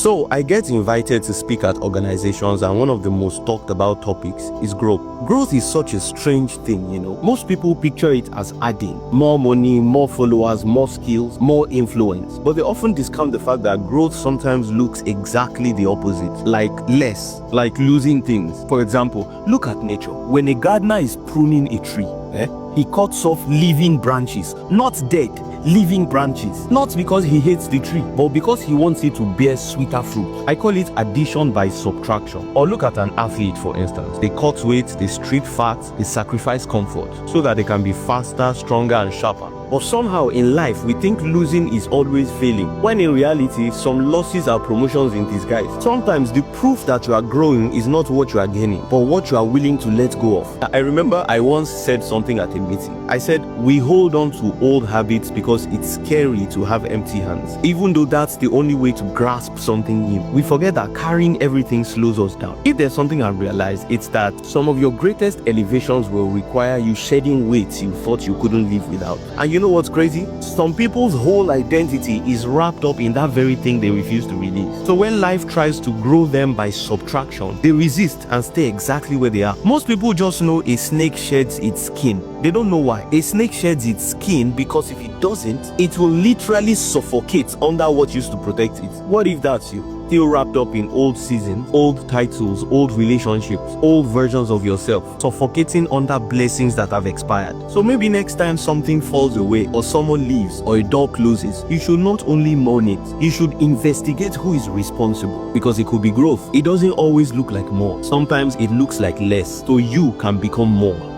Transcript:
So I get invited to speak at organizations, and one of the most talked about topics is growth. Growth is such a strange thing, you know. Most people picture it as adding more money, more followers, more skills, more influence. But they often discount the fact that growth sometimes looks exactly the opposite, like less, like losing things. For example, look at nature. When a gardener is pruning a tree, he cuts off living branches, not dead, living branches. Not because he hates the tree, but because he wants it to bear sweeter fruit. I call it addition by subtraction. Or look at an athlete, for instance. They cut weight, they strip fat, they sacrifice comfort so that they can be faster, stronger, and sharper. But somehow in life, we think losing is always failing, when in reality, some losses are promotions in disguise. Sometimes the proof that you are growing is not what you are gaining, but what you are willing to let go of. I remember I once said something at a meeting. I said, we hold on to old habits because it's scary to have empty hands. Even though that's the only way to grasp something new, we forget that carrying everything slows us down. If there's something I realized, it's that some of your greatest elevations will require you shedding weight you thought you couldn't live without. And you know what's crazy? Some people's whole identity is wrapped up in that very thing they refuse to release. So when life tries to grow them by subtraction, they resist and stay exactly where they are. Most people just know a snake sheds its skin. They don't know why. A snake sheds its skin because if it doesn't, it will literally suffocate under what used to protect it. What if that's you? Still wrapped up in old seasons, old titles, old relationships, old versions of yourself, suffocating under blessings that have expired. So maybe next time something falls away, or someone leaves, or a door closes, you should not only mourn it, you should investigate who is responsible. Because it could be growth. It doesn't always look like more. Sometimes it looks like less, so you can become more.